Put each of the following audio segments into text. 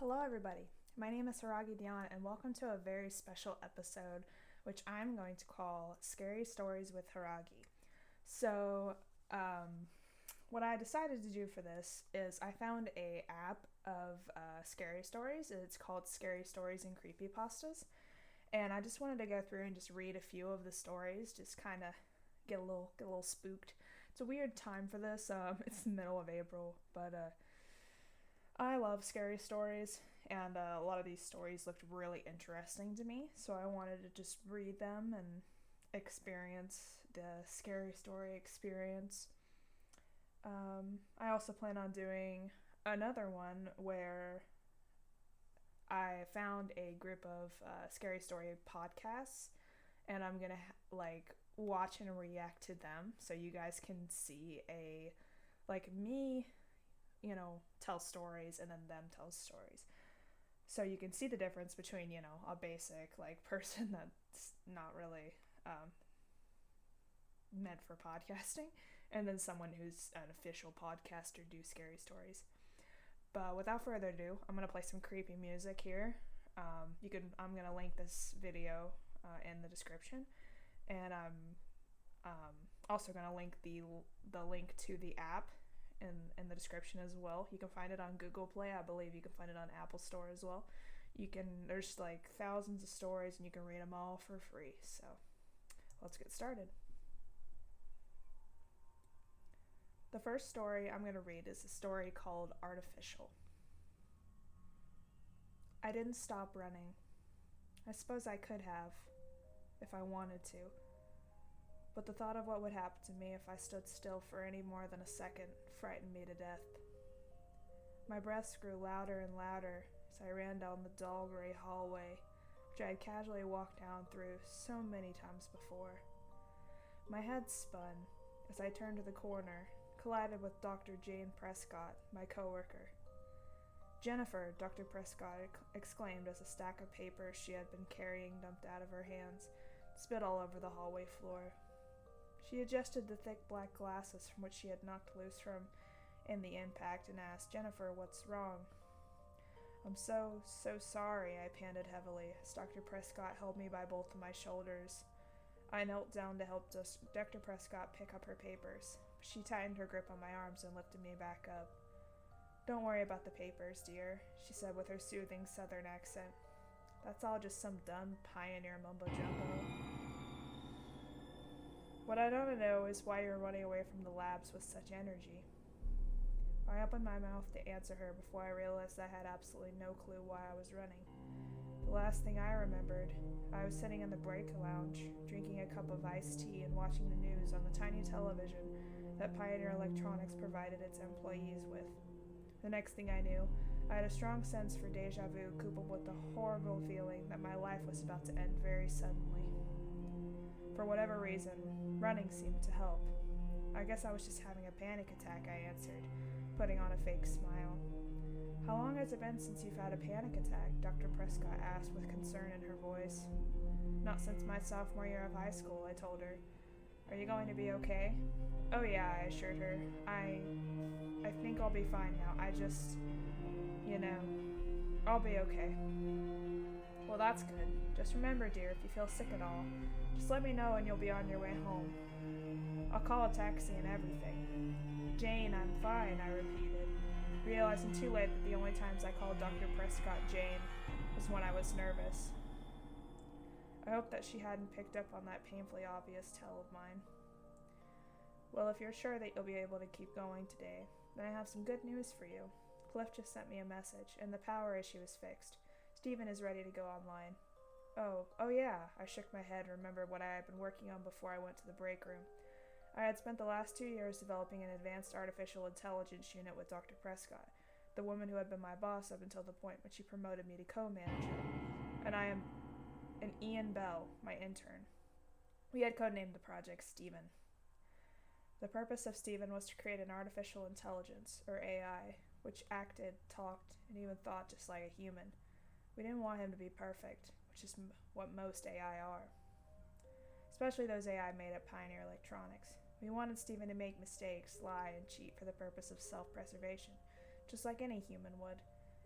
Hello, everybody. My name is Hiiragi and welcome to a very special episode, which I'm going to call Scary Stories with Hiiragi. So, um, what I decided to do for this is I found a app of scary stories. It's called Scary Stories and Creepypastas, and I just wanted to go through and just read a few of the stories, just kind of get a little spooked. It's a weird time for this. It's the middle of April, but I love scary stories, and a lot of these stories looked really interesting to me, so I wanted to just read them and experience the scary story experience. I also plan on doing another one where I found a group of scary story podcasts, and I'm gonna watch and react to them, so you guys can see me tell stories and then them tell stories. So you can see the difference between, a basic, person that's not really meant for podcasting and then someone who's an official podcaster do scary stories. But without further ado, I'm going to play some creepy music here. I'm going to link this video in the description. And I'm also going to link the link to the app in the description as well. You can find it on Google Play. I believe you can find it on Apple Store as well. There's thousands of stories and you can read them all for free. So let's get started. The first story I'm going to read is a story called Artificial. I didn't stop running. I suppose I could have, if I wanted to. But the thought of what would happen to me if I stood still for any more than a second frightened me to death. My breaths grew louder and louder as I ran down the dull gray hallway, which I had casually walked down through so many times before. My head spun as I turned to the corner, collided with Dr. Jane Prescott, my coworker. "Jennifer," Dr. Prescott exclaimed as a stack of papers she had been carrying dumped out of her hands, spit all over the hallway floor. She adjusted the thick black glasses from which she had knocked loose from in the impact and asked, "Jennifer, what's wrong?" "I'm so sorry," I panted heavily as Dr. Prescott held me by both of my shoulders. I knelt down to help Dr. Prescott pick up her papers, but she tightened her grip on my arms and lifted me back up. "Don't worry about the papers, dear," she said with her soothing southern accent. "That's all just some dumb pioneer mumbo-jumbo. What I don't know is why you're running away from the labs with such energy." I opened my mouth to answer her before I realized I had absolutely no clue why I was running. The last thing I remembered, I was sitting in the break lounge, drinking a cup of iced tea and watching the news on the tiny television that Pioneer Electronics provided its employees with. The next thing I knew, I had a strong sense for deja vu coupled with the horrible feeling that my life was about to end very suddenly. For whatever reason, running seemed to help. "I guess I was just having a panic attack," I answered, putting on a fake smile. "How long has it been since you've had a panic attack?" Dr. Prescott asked with concern in her voice. "Not since my sophomore year of high school," I told her. "Are you going to be okay?" "Oh yeah," I assured her. I think I'll be fine now. I'll be okay." "Well, that's good. Just remember, dear, if you feel sick at all, just let me know and you'll be on your way home. I'll call a taxi and everything." "Jane, I'm fine," I repeated, realizing too late that the only times I called Dr. Prescott Jane was when I was nervous. I hoped that she hadn't picked up on that painfully obvious tell of mine. "Well, if you're sure that you'll be able to keep going today, then I have some good news for you. Cliff just sent me a message, and the power issue is fixed. Steven is ready to go online." Oh yeah," I shook my head and remembered what I had been working on before I went to the break room. I had spent the last 2 years developing an advanced artificial intelligence unit with Dr. Prescott, the woman who had been my boss up until the point when she promoted me to co-manager, and Ian Bell, my intern. We had codenamed the project Steven. The purpose of Steven was to create an artificial intelligence, or AI, which acted, talked, and even thought just like a human. We didn't want him to be perfect, which is what most AI are. Especially those AI made at Pioneer Electronics. We wanted Steven to make mistakes, lie, and cheat for the purpose of self-preservation, just like any human would.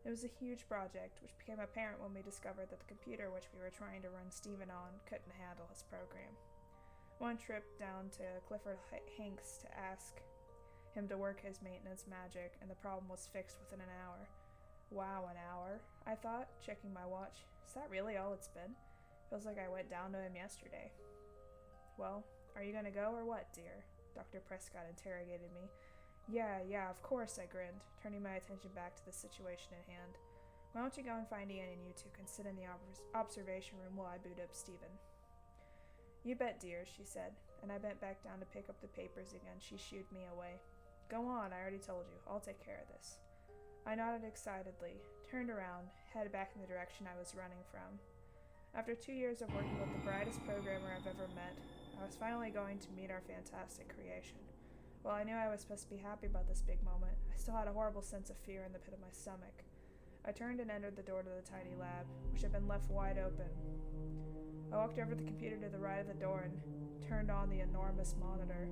It was a huge project, which became apparent when we discovered that the computer which we were trying to run Stephen on couldn't handle his program. One trip down to Clifford Hanks to ask him to work his maintenance magic, and the problem was fixed within an hour. Wow, an hour, I thought, checking my watch. Is that really all it's been? Feels like I went down to him yesterday. Well, are you gonna go or what, dear? Dr. Prescott interrogated me. Yeah, of course, I grinned, turning my attention back to the situation at hand. Why don't you go and find Ian and you two can sit in the observation room while I boot up Stephen? You bet, dear, she said, and I bent back down to pick up the papers again. She shooed me away. Go on, I already told you. I'll take care of this. I nodded excitedly, turned around, headed back in the direction I was running from. After 2 years of working with the brightest programmer I've ever met, I was finally going to meet our fantastic creation. While I knew I was supposed to be happy about this big moment, I still had a horrible sense of fear in the pit of my stomach. I turned and entered the door to the tiny lab, which had been left wide open. I walked over the computer to the right of the door and turned on the enormous monitor.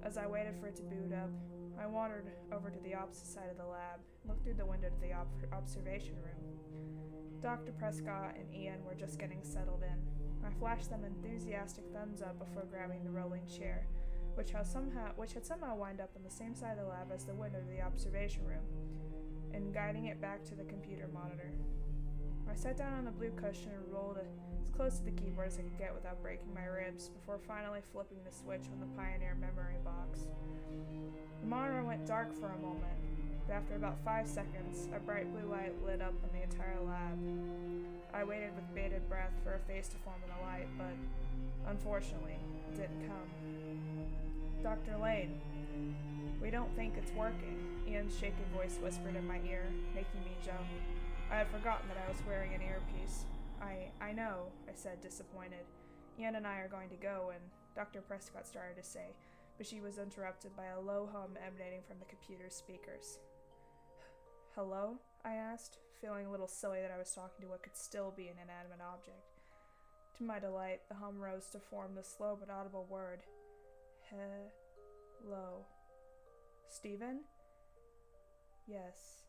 As I waited for it to boot up, I wandered over to the opposite side of the lab and looked through the window to the observation room. Dr. Prescott and Ian were just getting settled in. I flashed them enthusiastic thumbs up before grabbing the rolling chair, which had somehow wound up on the same side of the lab as the window to the observation room, and guiding it back to the computer monitor. I sat down on the blue cushion and rolled as close to the keyboard as I could get without breaking my ribs before finally flipping the switch on the Pioneer memory box. The monitor went dark for a moment, but after about 5 seconds, a bright blue light lit up on the entire lab. I waited with bated breath for a face to form in the light, but unfortunately, it didn't come. Dr. Lane, we don't think it's working, Ian's shaky voice whispered in my ear, making me jump. I had forgotten that I was wearing an earpiece. I know, I said, disappointed. Ian and I are going to go, and Dr. Prescott started to say, but she was interrupted by a low hum emanating from the computer's speakers. Hello? I asked, feeling a little silly that I was talking to what could still be an inanimate object. To my delight, the hum rose to form the slow but audible word. Hello. Stephen? Yes,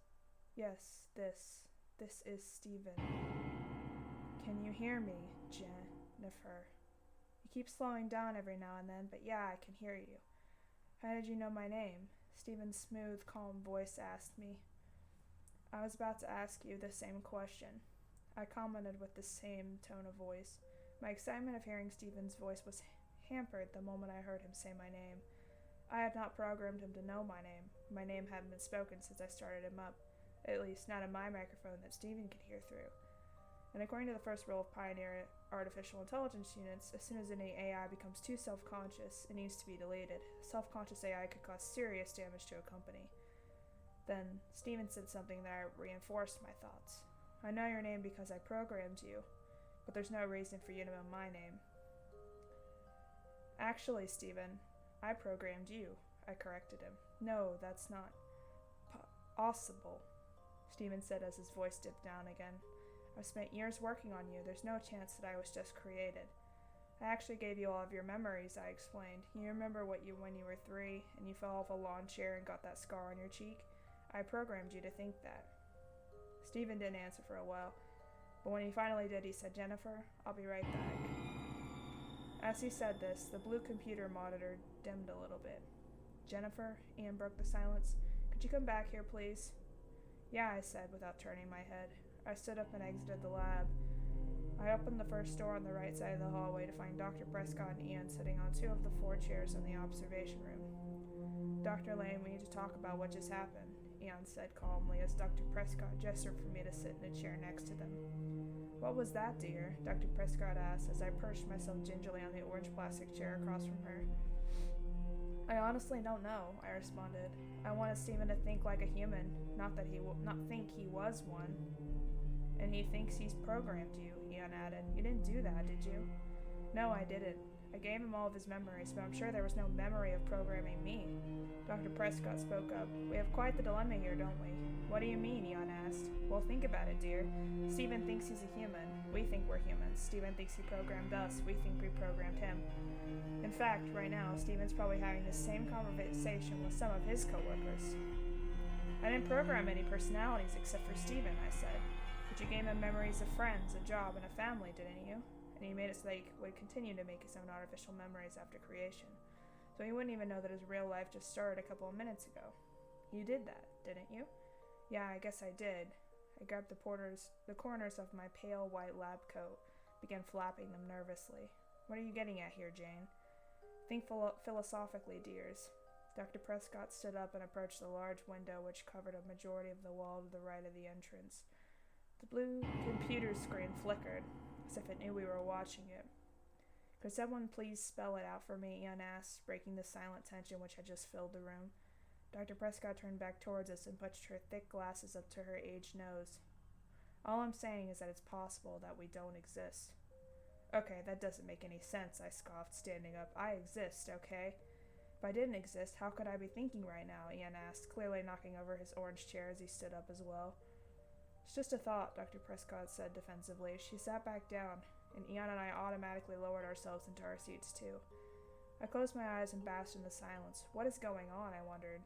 this is Stephen. Can you hear me, Jennifer? You keep slowing down every now and then, but yeah, I can hear you. How did you know my name? Stephen's smooth, calm voice asked me. I was about to ask you the same question. I commented with the same tone of voice. My excitement of hearing Stephen's voice was hampered the moment I heard him say my name. I had not programmed him to know my name. My name hadn't been spoken since I started him up, at least not in my microphone that Stephen could hear through. And according to the first rule of Pioneer artificial intelligence units, as soon as any AI becomes too self-conscious, it needs to be deleted. Self-conscious AI could cause serious damage to a company. Then Stephen said something that reinforced my thoughts. I know your name because I programmed you, but there's no reason for you to know my name. Actually, Stephen, I programmed you, I corrected him. No, that's not possible, Stephen said as his voice dipped down again. I've spent years working on you. There's no chance that I was just created. I actually gave you all of your memories, I explained. You remember when you were 3 and you fell off a lawn chair and got that scar on your cheek? I programmed you to think that. Stephen didn't answer for a while, but when he finally did, he said, Jennifer, I'll be right back. As he said this, the blue computer monitor dimmed a little bit. Jennifer, Ian broke the silence. Could you come back here, please? Yeah, I said, without turning my head. I stood up and exited the lab. I opened the first door on the right side of the hallway to find Dr. Prescott and Ian sitting on 2 of the 4 chairs in the observation room. Dr. Lane, we need to talk about what just happened, Ian said calmly as Dr. Prescott gestured for me to sit in a chair next to them. What was that, dear? Dr. Prescott asked as I perched myself gingerly on the orange plastic chair across from her. I honestly don't know, I responded. I wanted Stephen to think like a human, not think he was one. And he thinks he's programmed you, Ian added. You didn't do that, did you? No, I didn't. I gave him all of his memories, but I'm sure there was no memory of programming me. Dr. Prescott spoke up. We have quite the dilemma here, don't we? What do you mean, Ian asked. Well, think about it, dear. Stephen thinks he's a human. We think we're humans. Stephen thinks he programmed us. We think we programmed him. In fact, right now, Stephen's probably having the same conversation with some of his coworkers. I didn't program any personalities except for Steven, I said. But you gave him memories of friends, a job, and a family, didn't you? And he made it so that he would continue to make his own artificial memories after creation. So he wouldn't even know that his real life just started a couple of minutes ago. You did that, didn't you? Yeah, I guess I did. I grabbed the corners of my pale white lab coat, began flapping them nervously. What are you getting at here, Jane? Think philosophically, dears. Dr. Prescott stood up and approached the large window which covered a majority of the wall to the right of the entrance. The blue computer screen flickered, as if it knew we were watching it. Could someone please spell it out for me? Ian asked, breaking the silent tension which had just filled the room. Dr. Prescott turned back towards us and pushed her thick glasses up to her aged nose. All I'm saying is that it's possible that we don't exist. Okay, that doesn't make any sense, I scoffed, standing up. I exist, okay? If I didn't exist, how could I be thinking right now? Ian asked, clearly knocking over his orange chair as he stood up as well. It's just a thought, Dr. Prescott said defensively. She sat back down, and Ian and I automatically lowered ourselves into our seats too. I closed my eyes and basked in the silence. What is going on? I wondered.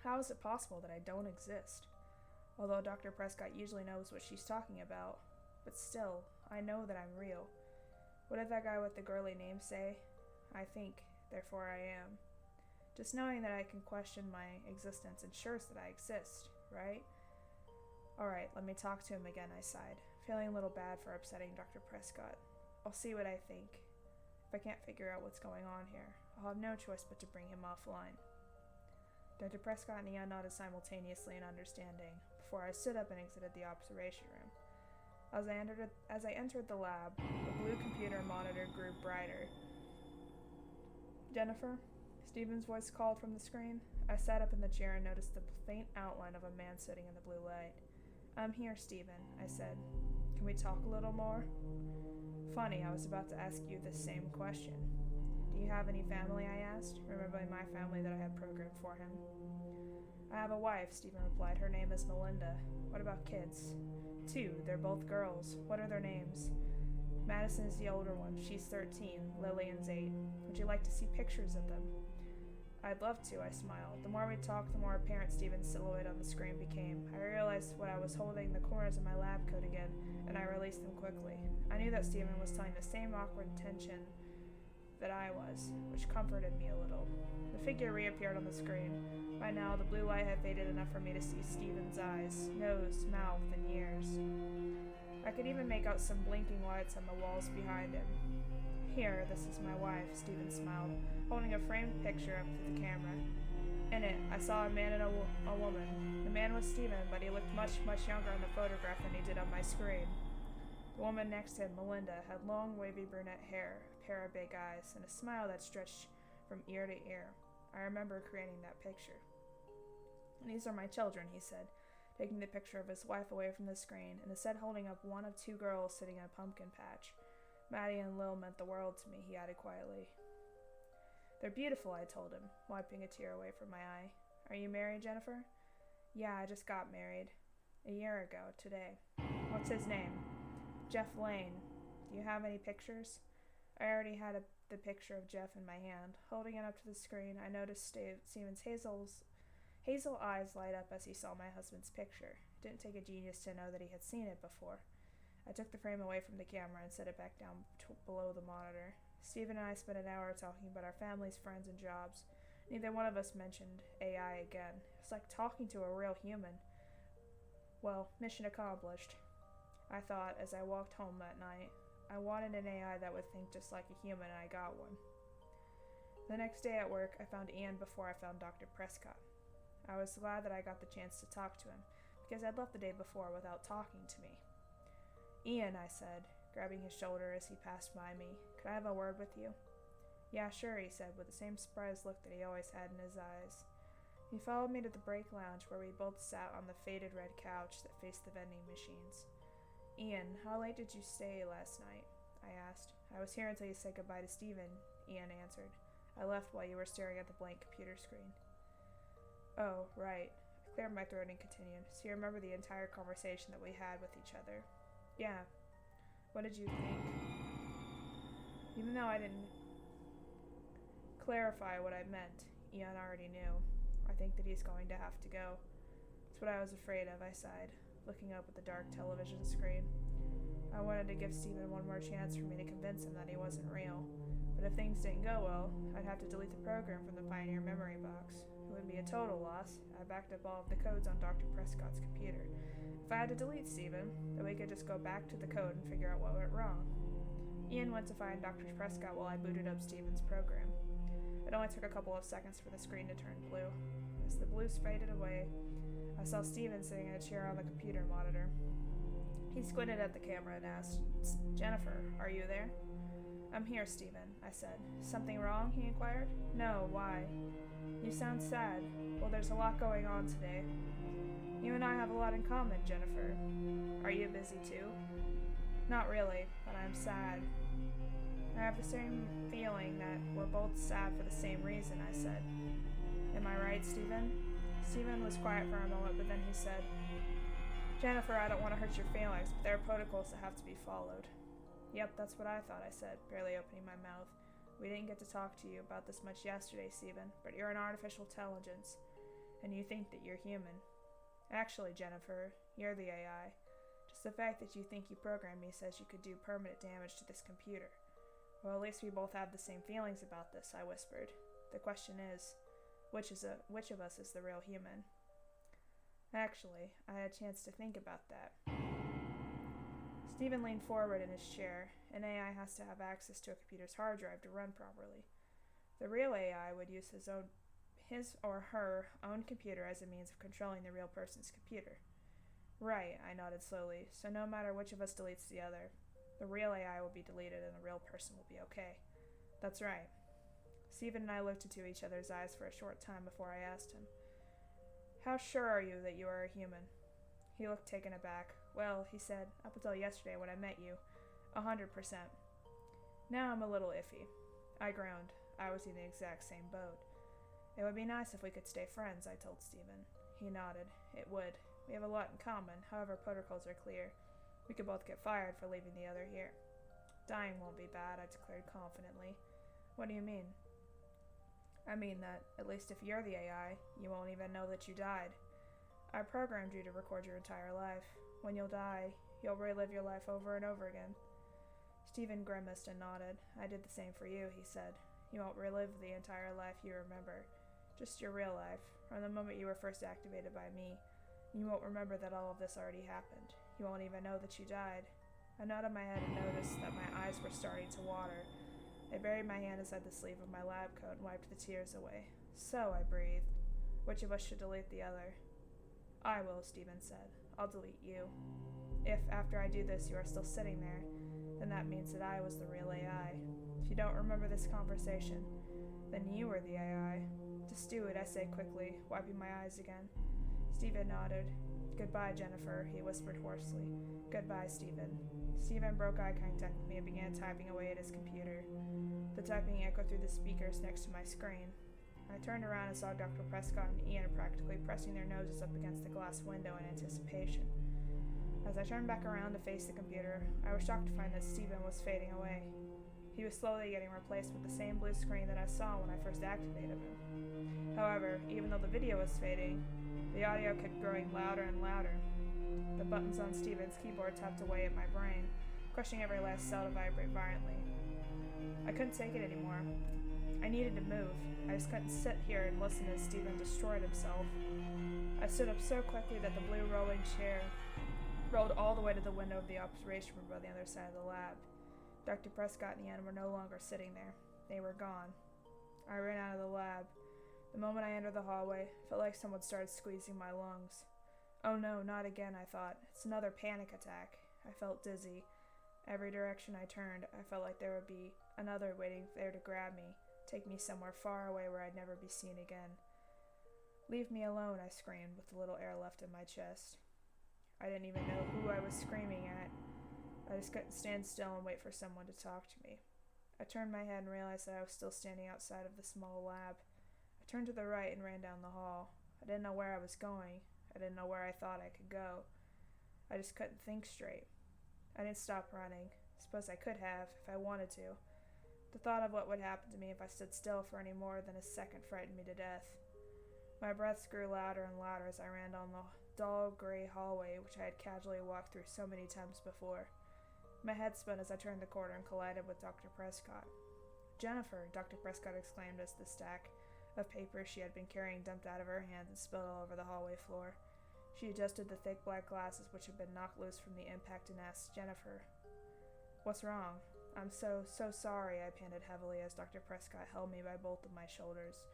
How is it possible that I don't exist? Although Dr. Prescott usually knows what she's talking about. But still, I know that I'm real. What did that guy with the girly name say? I think, therefore I am. Just knowing that I can question my existence ensures that I exist, right? Alright, let me talk to him again, I sighed, feeling a little bad for upsetting Dr. Prescott. I'll see what I think. If I can't figure out what's going on here, I'll have no choice but to bring him offline. Dr. Prescott and Ian nodded simultaneously in understanding, before I stood up and exited the observation room. As I entered the lab, the blue computer monitor grew brighter. Jennifer? Stephen's voice called from the screen. I sat up in the chair and noticed the faint outline of a man sitting in the blue light. I'm here, Stephen, I said. Can we talk a little more? Funny, I was about to ask you the same question. Do you have any family, I asked, remembering my family that I had programmed for him. I have a wife, Stephen replied. Her name is Melinda. What about kids? 2. They're both girls. What are their names? Madison is the older one. She's 13. Lillian's 8. Would you like to see pictures of them? I'd love to, I smiled. The more we talked, the more apparent Stephen's silhouette on the screen became. I realized when I was holding the corners of my lab coat again, and I released them quickly. I knew that Stephen was telling the same awkward tension that I was, which comforted me a little. The figure reappeared on the screen. By now, the blue light had faded enough for me to see Stephen's eyes, nose, mouth, and ears. I could even make out some blinking lights on the walls behind him. Here, this is my wife, Stephen smiled, holding a framed picture up to the camera. In it, I saw a man and a woman. The man was Stephen, but he looked much, much younger on the photograph than he did on my screen. The woman next to him, Melinda, had long, wavy brunette hair, a pair of big eyes, and a smile that stretched from ear to ear. I remember creating that picture. These are my children, he said, taking the picture of his wife away from the screen, and instead holding up one of 2 girls sitting in a pumpkin patch. Maddie and Lil meant the world to me, he added quietly. They're beautiful, I told him, wiping a tear away from my eye. Are you married, Jennifer? Yeah, I just got married. A year ago, today. What's his name? Jeff Lane. Do you have any pictures? I already had the picture of Jeff in my hand. Holding it up to the screen, I noticed Stephen's hazel eyes light up as he saw my husband's picture. It didn't take a genius to know that he had seen it before. I took the frame away from the camera and set it back down below the monitor. Stephen and I spent an hour talking about our families, friends, and jobs. Neither one of us mentioned AI again. It was like talking to a real human. Well, mission accomplished. I thought as I walked home that night. I wanted an AI that would think just like a human, and I got one. The next day at work, I found Ian before I found Dr. Prescott. I was glad that I got the chance to talk to him, because I'd left the day before without talking to me. Ian, I said, grabbing his shoulder as he passed by me, could I have a word with you? Yeah, sure, he said, with the same surprised look that he always had in his eyes. He followed me to the break lounge where we both sat on the faded red couch that faced the vending machines. Ian, how late did you stay last night? I asked. I was here until you said goodbye to Stephen, Ian answered. I left while you were staring at the blank computer screen. Oh, right. I cleared my throat and continued. So you remember the entire conversation that we had with each other? Yeah. What did you think? Even though I didn't clarify what I meant, Ian already knew. I think that he's going to have to go. It's what I was afraid of, I sighed, looking up at the dark television screen. I wanted to give Stephen one more chance for me to convince him that he wasn't real. But if things didn't go well, I'd have to delete the program from the Pioneer memory box. It would be a total loss. I backed up all of the codes on Dr. Prescott's computer. If I had to delete Stephen, then we could just go back to the code and figure out what went wrong. Ian went to find Dr. Prescott while I booted up Stephen's program. It only took a couple of seconds for the screen to turn blue. As the blues faded away, I saw Stephen sitting in a chair on the computer monitor. He squinted at the camera and asked, "Jennifer, are you there?" "I'm here, Stephen," I said. "Something wrong?" he inquired. "No, why?" "You sound sad." "Well, there's a lot going on today." "You and I have a lot in common, Jennifer." "Are you busy too?" "Not really, but I'm sad." "I have the same feeling that we're both sad for the same reason," I said. "Am I right, Stephen?" Stephen was quiet for a moment, but then he said, "Jennifer, I don't want to hurt your feelings, but there are protocols that have to be followed." "Yep, that's what I thought," I said, barely opening my mouth. "We didn't get to talk to you about this much yesterday, Stephen, but you're an artificial intelligence, and you think that you're human. Actually, Jennifer, you're the AI. Just the fact that you think you programmed me says you could do permanent damage to this computer." "Well, at least we both have the same feelings about this," I whispered. "The question is, which of us is the real human?" Actually, I had a chance to think about that. Stephen leaned forward in his chair. An AI has to have access to a computer's hard drive to run properly. The real AI would use his or her own computer as a means of controlling the real person's computer. "Right," I nodded slowly, "so no matter which of us deletes the other, the real AI will be deleted and the real person will be okay." "That's right." Stephen and I looked into each other's eyes for a short time before I asked him, "How sure are you that you are a human?" He looked taken aback. "Well," he said, "up until yesterday when I met you, 100%. Now I'm a little iffy." I groaned. I was in the exact same boat. "It would be nice if we could stay friends," I told Stephen. He nodded. "It would. We have a lot in common, however protocols are clear. We could both get fired for leaving the other here." "Dying won't be bad," I declared confidently. "What do you mean?" "I mean that, at least if you're the AI, you won't even know that you died. I programmed you to record your entire life. When you'll die, you'll relive your life over and over again." Stephen grimaced and nodded. "I did the same for you," he said. "You won't relive the entire life you remember, just your real life, from the moment you were first activated by me. You won't remember that all of this already happened. You won't even know that you died." I nodded my head and noticed that my eyes were starting to water. I buried my hand inside the sleeve of my lab coat and wiped the tears away. "So," I breathed, "which of us should delete the other?" "I will," Stephen said. "I'll delete you. If, after I do this, you are still sitting there, then that means that I was the real AI. If you don't remember this conversation, then you were the AI. Just do it," I said quickly, wiping my eyes again. Stephen nodded. "Goodbye, Jennifer," he whispered hoarsely. "Goodbye, Stephen." Stephen broke eye contact with me and began typing away at his computer. The typing echoed through the speakers next to my screen. I turned around and saw Dr. Prescott and Ian practically pressing their noses up against the glass window in anticipation. As I turned back around to face the computer, I was shocked to find that Stephen was fading away. He was slowly getting replaced with the same blue screen that I saw when I first activated him. However, even though the video was fading, the audio kept growing louder and louder. The buttons on Stephen's keyboard tapped away at my brain, crushing every last cell to vibrate violently. I couldn't take it anymore. I needed to move. I just couldn't sit here and listen as Stephen destroyed himself. I stood up so quickly that the blue rolling chair rolled all the way to the window of the observation room on the other side of the lab. Dr. Prescott and Ian were no longer sitting there. They were gone. I ran out of the lab. The moment I entered the hallway, it felt like someone started squeezing my lungs. "Oh no, not again," I thought. "It's another panic attack." I felt dizzy. Every direction I turned, I felt like there would be another waiting there to grab me, take me somewhere far away where I'd never be seen again. "Leave me alone," I screamed with a little air left in my chest. I didn't even know who I was screaming at. I just couldn't stand still and wait for someone to talk to me. I turned my head and realized that I was still standing outside of the small lab. I turned to the right and ran down the hall. I didn't know where I was going. I didn't know where I thought I could go. I just couldn't think straight. I didn't stop running. Suppose I could have, if I wanted to. The thought of what would happen to me if I stood still for any more than a second frightened me to death. My breaths grew louder and louder as I ran down dull gray hallway which I had casually walked through so many times before. My head spun as I turned the corner and collided with Dr. Prescott. "Jennifer," Dr. Prescott exclaimed as the stack of papers she had been carrying dumped out of her hands and spilled all over the hallway floor. She adjusted the thick black glasses which had been knocked loose from the impact and asked, "Jennifer, what's wrong?" "I'm so sorry," I panted heavily as Dr. Prescott held me by both of my shoulders.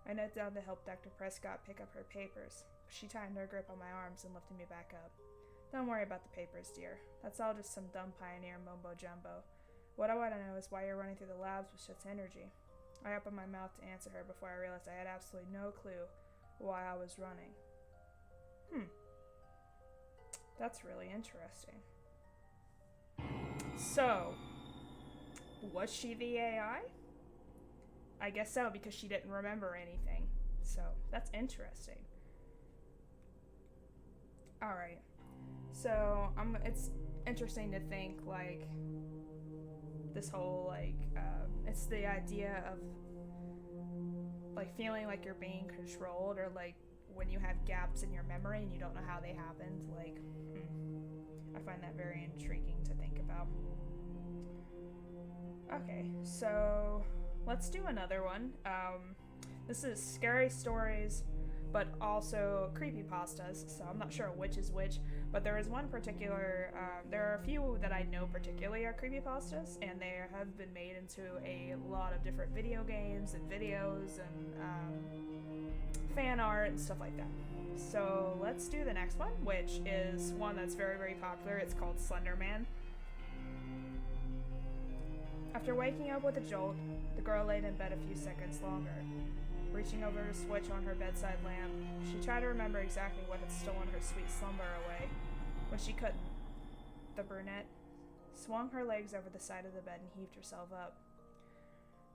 I knelt down to help Dr. Prescott pick up her papers, but she tightened her grip on my arms and lifted me back up. "Don't worry about the papers, dear. That's all just some dumb pioneer mumbo-jumbo. What I want to know is why you're running through the labs with such energy." I opened my mouth to answer her before I realized I had absolutely no clue why I was running. That's really interesting. So, was she the AI? I guess so, because she didn't remember anything. So, that's interesting. Alright. So, it's interesting to think, like, this whole, like, it's the idea of, like, feeling like you're being controlled, or, like, when you have gaps in your memory and you don't know how they happened. Like, I find that very intriguing to think about. Okay, so let's do another one. This is scary stories, but also creepypastas, so I'm not sure which is which, but there is one particular, there are a few that I know particularly are creepypastas, and they have been made into a lot of different video games and videos and fan art and stuff like that. So let's do the next one, which is one that's very, very popular. It's called Slender Man. After waking up with a jolt, the girl laid in bed a few seconds longer. Reaching over to switch on her bedside lamp, she tried to remember exactly what had stolen her sweet slumber away. When she couldn't, the brunette swung her legs over the side of the bed and heaved herself up.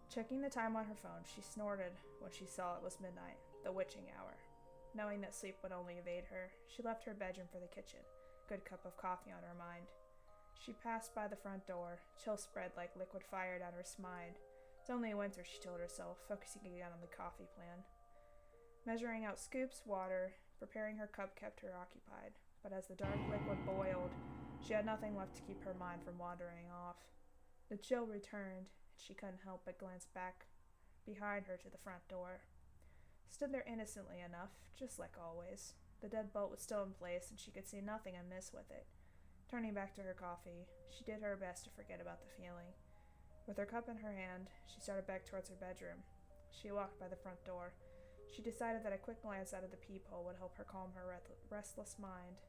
Checking the time on her phone, she snorted when she saw it was midnight, the witching hour. Knowing that sleep would only evade her, she left her bedroom for the kitchen, a good cup of coffee on her mind. She passed by the front door, chill spread like liquid fire down her spine. It's only winter, she told herself, focusing again on the coffee plan. Measuring out scoops, water, preparing her cup kept her occupied, but as the dark liquid boiled, she had nothing left to keep her mind from wandering off. The chill returned, and she couldn't help but glance back behind her to the front door. Stood there innocently enough, just like always. The deadbolt was still in place, and she could see nothing amiss with it. Turning back to her coffee, she did her best to forget about the feeling. With her cup in her hand, she started back towards her bedroom. She walked by the front door. She decided that a quick glance out of the peephole would help her calm her restless mind.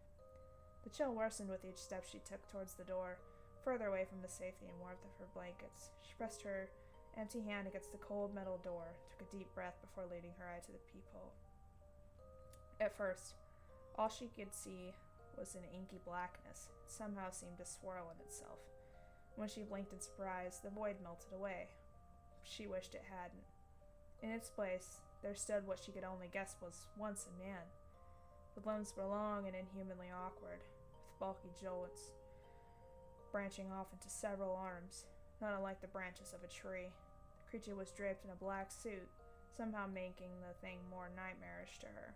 The chill worsened with each step she took towards the door, further away from the safety and warmth of her blankets. She pressed her empty hand against the cold metal door, took a deep breath before leading her eye to the peephole. At first, all she could see was an inky blackness. It somehow seemed to swirl in itself. When she blinked in surprise, the void melted away. She wished it hadn't. In its place, there stood what she could only guess was once a man. The limbs were long and inhumanly awkward, with bulky joints branching off into several arms, not unlike the branches of a tree. The creature was draped in a black suit, somehow making the thing more nightmarish to her.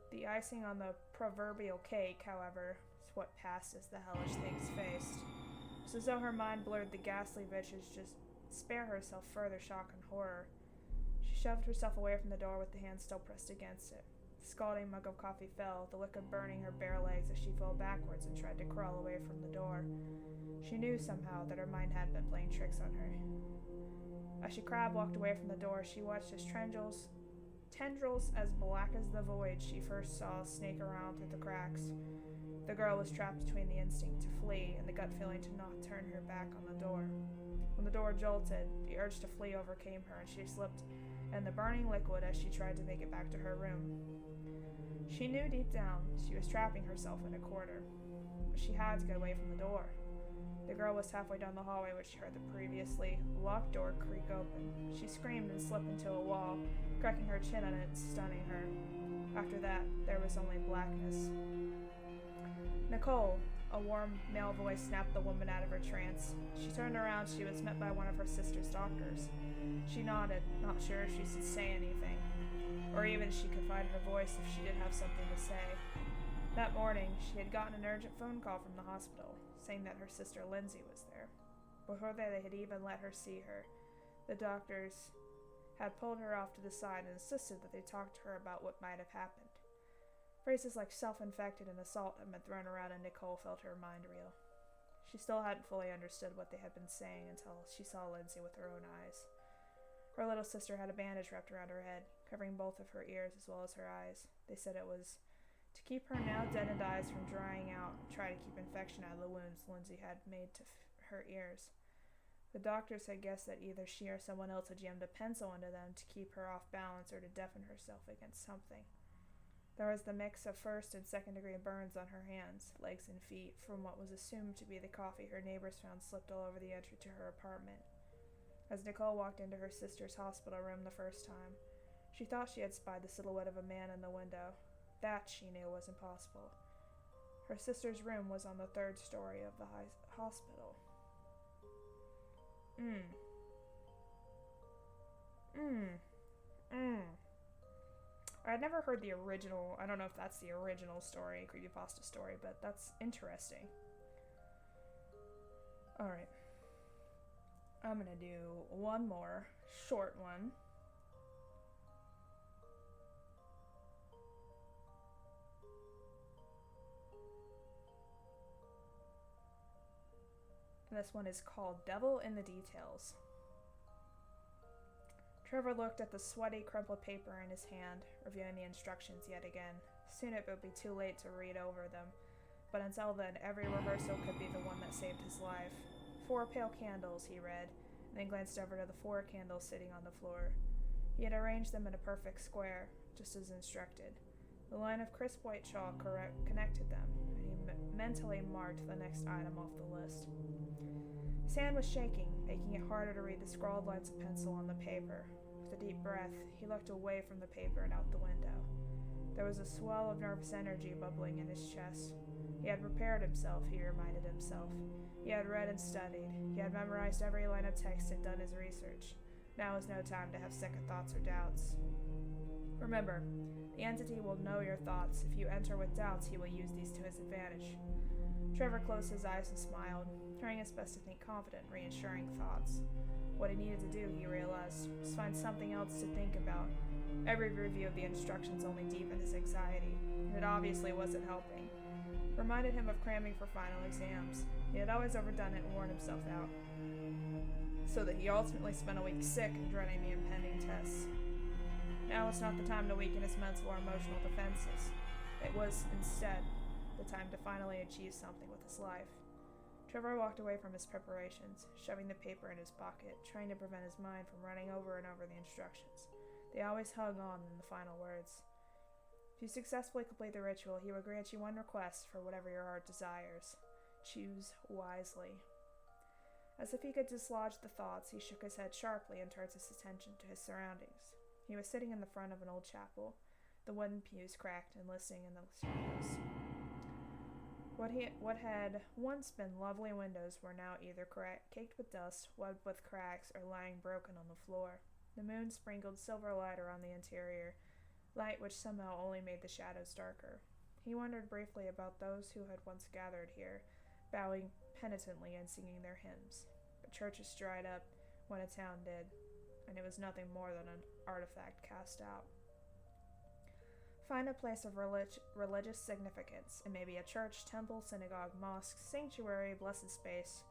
The icing on the proverbial cake, however, is what passed as the hellish things faced. It was as though her mind blurred the ghastly visage just spare herself further shock and horror. She shoved herself away from the door with the hand still pressed against it. The scalding mug of coffee fell, the liquid burning her bare legs as she fell backwards and tried to crawl away from the door. She knew somehow that her mind had been playing tricks on her. As she walked away from the door, she watched as tendrils as black as the void she first saw snake around through the cracks. The girl was trapped between the instinct to flee and the gut feeling to not turn her back on the door. When the door jolted, the urge to flee overcame her, and she slipped in the burning liquid as she tried to make it back to her room. She knew deep down she was trapping herself in a corner, but she had to get away from the door. The girl was halfway down the hallway when she heard the previously locked door creak open. She screamed and slipped into a wall, cracking her chin on it, stunning her. After that, there was only blackness. "Nicole," a warm male voice snapped the woman out of her trance. She turned around. She was met by one of her sister's doctors. She nodded, not sure if she should say anything. or even she could find her voice if she did have something to say. That morning, she had gotten an urgent phone call from the hospital, saying that her sister Lindsay was there. Before they had even let her see her, the doctors had pulled her off to the side and insisted that they talk to her about what might have happened. Phrases like self-infected and assault had been thrown around, and Nicole felt her mind reel. She still hadn't fully understood what they had been saying until she saw Lindsay with her own eyes. Her little sister had a bandage wrapped around her head, covering both of her ears as well as her eyes. They said it was to keep her now deadened eyes from drying out and try to keep infection out of the wounds Lindsay had made to her ears. The doctors had guessed that either she or someone else had jammed a pencil into them to keep her off balance or to deafen herself against something. There was the mix of first and second-degree burns on her hands, legs, and feet from what was assumed to be the coffee her neighbors found slipped all over the entry to her apartment. As Nicole walked into her sister's hospital room the first time, she thought she had spied the silhouette of a man in the window. That, she knew, was impossible. Her sister's room was on the 3rd story of the hospital. I had never heard the original, I don't know if that's the original story, creepypasta story, but that's interesting. Alright. I'm gonna do one more short one. This one is called Devil in the Details. Trevor looked at the sweaty, crumpled paper in his hand, reviewing the instructions yet again. Soon it would be too late to read over them, but until then, every rehearsal could be the one that saved his life. 4 pale candles, he read, and then glanced over to the 4 candles sitting on the floor. He had arranged them in a perfect square, just as instructed. The line of crisp white chalk connected them, and he mentally marked the next item off the list. His hand was shaking, making it harder to read the scrawled lines of pencil on the paper. With a deep breath, he looked away from the paper and out the window. There was a swell of nervous energy bubbling in his chest. He had prepared himself, he reminded himself. He had read and studied. He had memorized every line of text and done his research. Now was no time to have second thoughts or doubts. Remember, the entity will know your thoughts. If you enter with doubts, he will use these to his advantage. Trevor closed his eyes and smiled, trying his best to think confident, reassuring thoughts. What he needed to do, he realized, was find something else to think about. Every review of the instructions only deepened his anxiety, and it obviously wasn't helping. It reminded him of cramming for final exams. He had always overdone it and worn himself out, so that he ultimately spent a week sick and dreading the impending tests. Now was not the time to weaken his mental or emotional defenses. It was, instead, the time to finally achieve something with his life. Trevor walked away from his preparations, shoving the paper in his pocket, trying to prevent his mind from running over and over the instructions. They always hung on in the final words. If you successfully complete the ritual, he will grant you one request for whatever your heart desires. Choose wisely. As if he could dislodge the thoughts, he shook his head sharply and turned his attention to his surroundings. He was sitting in the front of an old chapel, the wooden pews cracked and listening in the shadows. What had once been lovely windows were now either caked with dust, webbed with cracks, or lying broken on the floor. The moon sprinkled silver light around the interior, light which somehow only made the shadows darker. He wondered briefly about those who had once gathered here, bowing penitently and singing their hymns. But churches dried up when a town did, and it was nothing more than an artifact cast out. Find a place of religious significance. It may be a church, temple, synagogue, mosque, sanctuary, blessed space,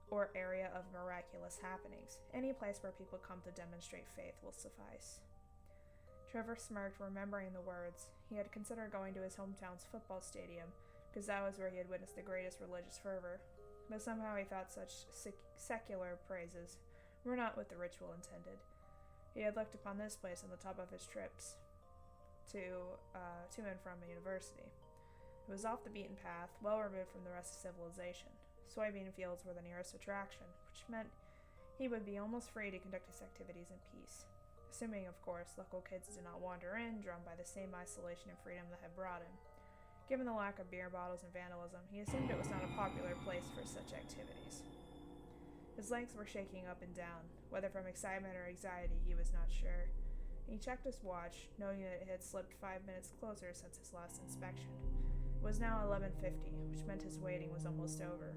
or area of miraculous happenings. Any place where people come to demonstrate faith will suffice. Trevor smirked, remembering the words. He had considered going to his hometown's football stadium, because that was where he had witnessed the greatest religious fervor. But somehow he thought such secular praises were not what the ritual intended. He had looked upon this place on the top of his trips to and from a university. It was off the beaten path, well removed from the rest of civilization. Soybean fields were the nearest attraction, which meant he would be almost free to conduct his activities in peace. Assuming, of course, local kids did not wander in, drawn by the same isolation and freedom that had brought him. Given the lack of beer bottles and vandalism, he assumed it was not a popular place for such activities. His legs were shaking up and down. Whether from excitement or anxiety, he was not sure. He checked his watch, noting that it had slipped 5 minutes closer since his last inspection. It was now 11:50, which meant his waiting was almost over.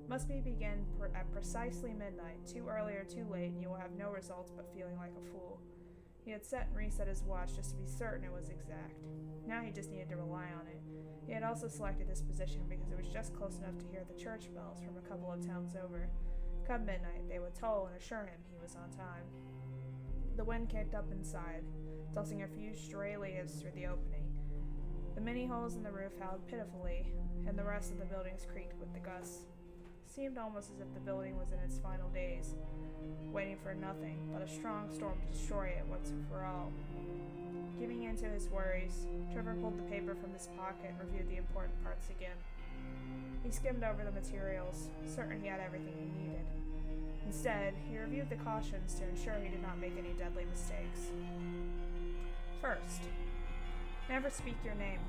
Must be begin at precisely midnight. Too early or too late, and you will have no results but feeling like a fool. He had set and reset his watch just to be certain it was exact. Now he just needed to rely on it. He had also selected this position because it was just close enough to hear the church bells from a couple of towns over. Come midnight, they would toll and assure him he was on time. The wind kicked up inside, tossing a few stray leaves through the opening. The many holes in the roof howled pitifully, and the rest of the buildings creaked with the gusts. It seemed almost as if the building was in its final days, waiting for nothing but a strong storm to destroy it once and for all. Giving in to his worries, Trevor pulled the paper from his pocket and reviewed the important parts again. He skimmed over the materials, certain he had everything he needed. Instead, he reviewed the cautions to ensure he did not make any deadly mistakes. First, never speak your name.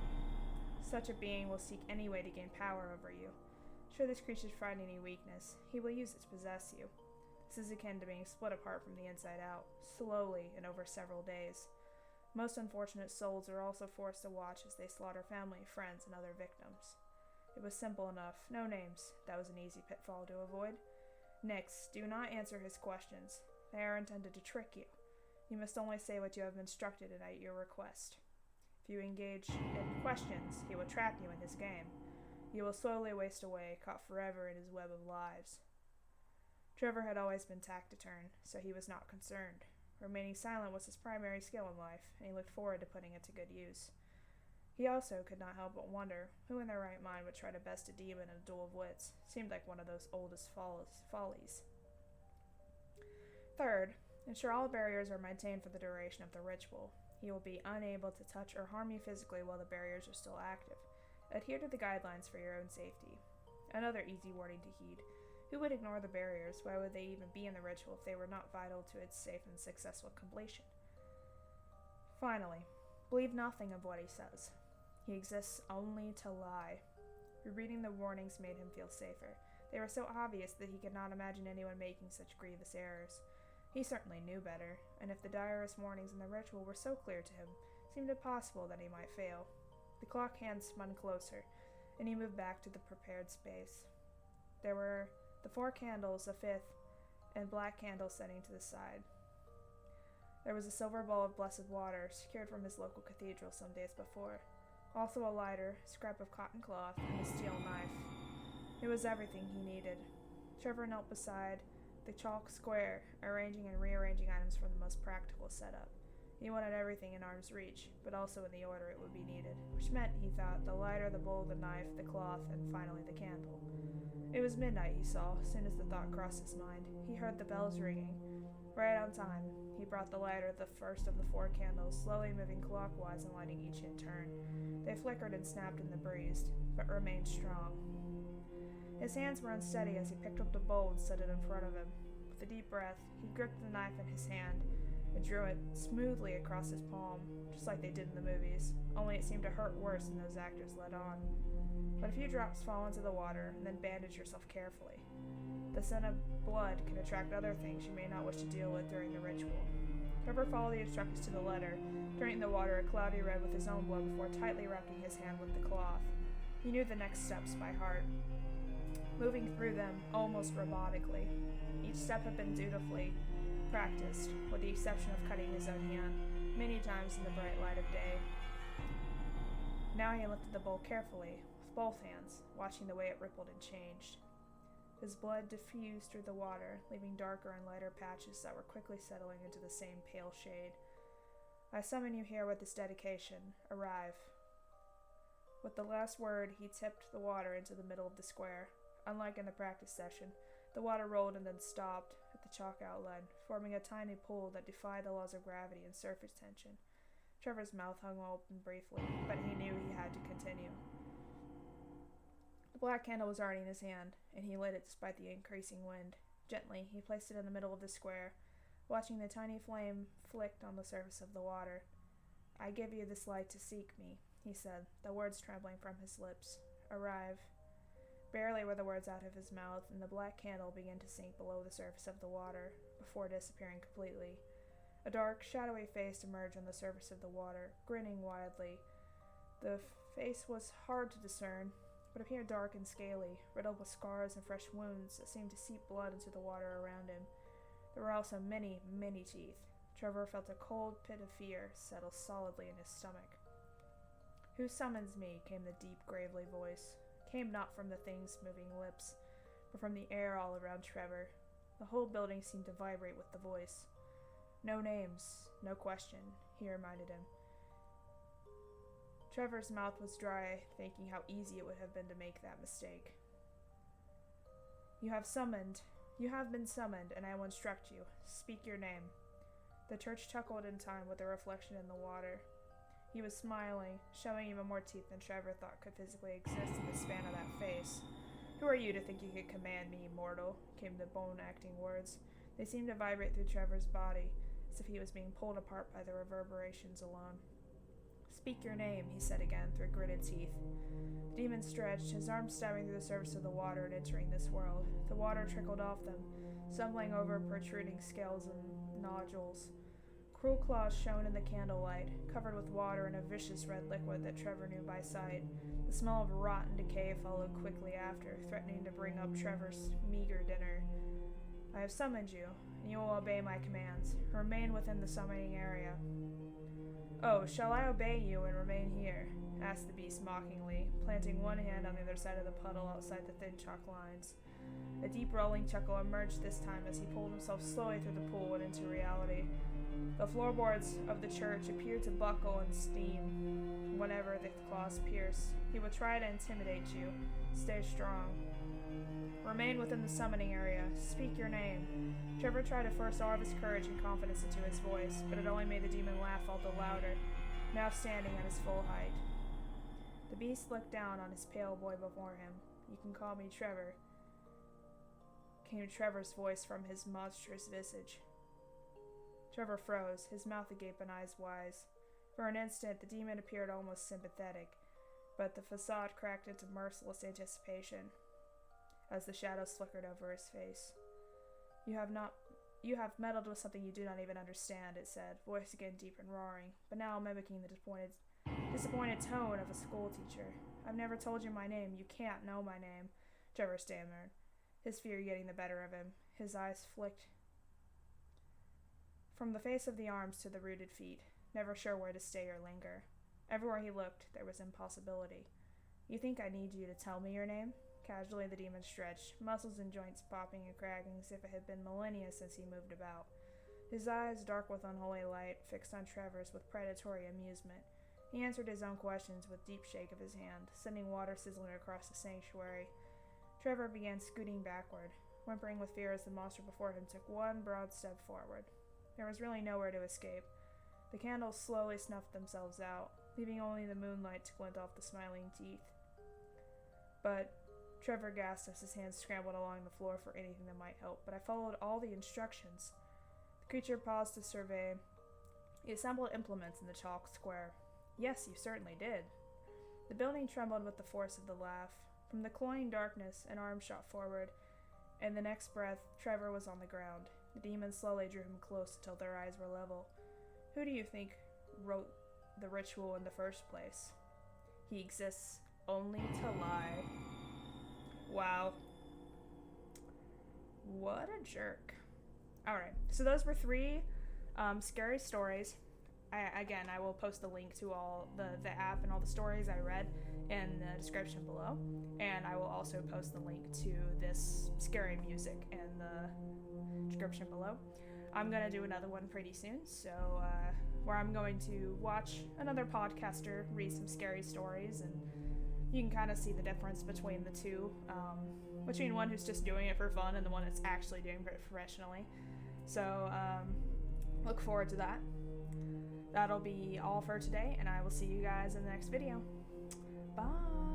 Such a being will seek any way to gain power over you. Should this creature find any weakness, he will use it to possess you. This is akin to being split apart from the inside out, slowly and over several days. Most unfortunate souls are also forced to watch as they slaughter family, friends, and other victims. It was simple enough, no names. That was an easy pitfall to avoid. Next, do not answer his questions. They are intended to trick you. You must only say what you have been instructed and at your request. If you engage in questions, he will trap you in his game. You will slowly waste away, caught forever in his web of lies. Trevor had always been taciturn, so he was not concerned. Remaining silent was his primary skill in life, and he looked forward to putting it to good use. He also could not help but wonder who in their right mind would try to best a demon in a duel of wits. Seemed like one of those oldest follies. Third, ensure all barriers are maintained for the duration of the ritual. He will be unable to touch or harm you physically while the barriers are still active. Adhere to the guidelines for your own safety. Another easy warning to heed. Who would ignore the barriers? Why would they even be in the ritual if they were not vital to its safe and successful completion? Finally, believe nothing of what he says. He exists only to lie. Rereading the warnings made him feel safer. They were so obvious that he could not imagine anyone making such grievous errors. He certainly knew better, and if the direst warnings in the ritual were so clear to him, it seemed impossible that he might fail. The clock hand spun closer, and he moved back to the prepared space. There were the 4 candles, a 5th, and black candle setting to the side. There was a silver bowl of blessed water, secured from his local cathedral some days before. Also a lighter, scrap of cotton cloth, and a steel knife. It was everything he needed. Trevor knelt beside the chalk square, arranging and rearranging items for the most practical setup. He wanted everything in arm's reach, but also in the order it would be needed, which meant, he thought, the lighter, the bowl, the knife, the cloth, and finally the candle. It was midnight, he saw, as soon as the thought crossed his mind. He heard the bells ringing. Right on time, he brought the lighter, the first of the 4 candles, slowly moving clockwise and lighting each in turn. They flickered and snapped in the breeze, but remained strong. His hands were unsteady as he picked up the bowl and set it in front of him. With a deep breath, he gripped the knife in his hand and drew it smoothly across his palm, just like they did in the movies, only it seemed to hurt worse than those actors let on. Let a few drops fall into the water, and then bandage yourself carefully. The scent of blood can attract other things you may not wish to deal with during the ritual. Trevor followed the instructions to the letter, turning the water a cloudy red with his own blood before tightly wrapping his hand with the cloth. He knew the next steps by heart, moving through them almost robotically. Each step had been dutifully practiced, with the exception of cutting his own hand, many times in the bright light of day. Now he lifted the bowl carefully, with both hands, watching the way it rippled and changed. His blood diffused through the water, leaving darker and lighter patches that were quickly settling into the same pale shade. I summon you here with this dedication. Arrive. With the last word, he tipped the water into the middle of the square. Unlike in the practice session, the water rolled and then stopped at the chalk outline, forming a tiny pool that defied the laws of gravity and surface tension. Trevor's mouth hung open briefly, but he knew he had to continue. The black candle was already in his hand, and he lit it despite the increasing wind. Gently, he placed it in the middle of the square, watching the tiny flame flicked on the surface of the water. I give you this light to seek me, he said, the words trembling from his lips. Arrive. Barely were the words out of his mouth, and the black candle began to sink below the surface of the water, before disappearing completely. A dark, shadowy face emerged on the surface of the water, grinning widely. The face was hard to discern, but appeared dark and scaly, riddled with scars and fresh wounds that seemed to seep blood into the water around him. There were also many, many teeth. Trevor felt a cold pit of fear settle solidly in his stomach. "Who summons me?" came the deep, gravely voice. Came not from the thing's moving lips, but from the air all around Trevor. The whole building seemed to vibrate with the voice. "No names, no question," he reminded him. Trevor's mouth was dry, thinking how easy it would have been to make that mistake. You have been summoned, and I will instruct you. Speak your name." The church chuckled in time with the reflection in the water. He was smiling, showing even more teeth than Trevor thought could physically exist in the span of that face. "Who are you to think you could command me, mortal?" came the bone-acting words. They seemed to vibrate through Trevor's body, as if he was being pulled apart by the reverberations alone. "Speak your name," he said again, through gritted teeth. The demon stretched, his arms stabbing through the surface of the water and entering this world. The water trickled off them, stumbling over protruding scales and nodules. Cruel claws shone in the candlelight, covered with water and a vicious red liquid that Trevor knew by sight. The smell of rotten decay followed quickly after, threatening to bring up Trevor's meager dinner. "I have summoned you, and you will obey my commands. Remain within the summoning area." "Oh, shall I obey you and remain here?" asked the beast mockingly, planting one hand on the other side of the puddle outside the thin chalk lines. A deep rolling chuckle emerged this time as he pulled himself slowly through the pool and into reality. The floorboards of the church appeared to buckle and steam whenever the claws pierced. "He will try to intimidate you. Stay strong. Remain within the summoning area. Speak your name." Trevor tried to force all of his courage and confidence into his voice, but it only made the demon laugh all the louder, now standing at his full height. The beast looked down on his pale boy before him. "You can call me Trevor," came Trevor's voice from his monstrous visage. Trevor froze, his mouth agape and eyes wide. For an instant, the demon appeared almost sympathetic, but the facade cracked into merciless anticipation as the shadows flickered over his face. You have meddled with something you do not even understand," it said, voice again deep and roaring, but now mimicking the disappointed tone of a schoolteacher. "I've never told you my name. You can't know my name," Trevor stammered, his fear getting the better of him. His eyes flicked from the face of the arms to the rooted feet, never sure where to stay or linger. Everywhere he looked, there was impossibility. "You think I need you to tell me your name?" Casually the demon stretched, muscles and joints popping and cracking as if it had been millennia since he moved about. His eyes, dark with unholy light, fixed on Trevor's with predatory amusement. He answered his own questions with a deep shake of his hand, sending water sizzling across the sanctuary. Trevor began scooting backward, whimpering with fear as the monster before him took one broad step forward. There was really nowhere to escape. The candles slowly snuffed themselves out, leaving only the moonlight to glint off the smiling teeth. But Trevor gasped as his hands scrambled along the floor for anything that might help, but I followed all the instructions. The creature paused to survey. He assembled implements in the chalk square. "Yes, you certainly did." The building trembled with the force of the laugh. From the cloying darkness, an arm shot forward, and the next breath, Trevor was on the ground. The demon slowly drew him close until their eyes were level. "Who do you think wrote the ritual in the first place?" "He exists only to lie." Wow. What a jerk. Alright, so those were 3 scary stories. I will post the link to all the app and all the stories I read in the description below. And I will also post the link to this scary music in the description below. I'm going to do another one pretty soon, so where I'm going to watch another podcaster read some scary stories, and you can kind of see the difference between the two, between one who's just doing it for fun and the one that's actually doing it professionally. So look forward to that. That'll be all for today, and I will see you guys in the next video. Bye!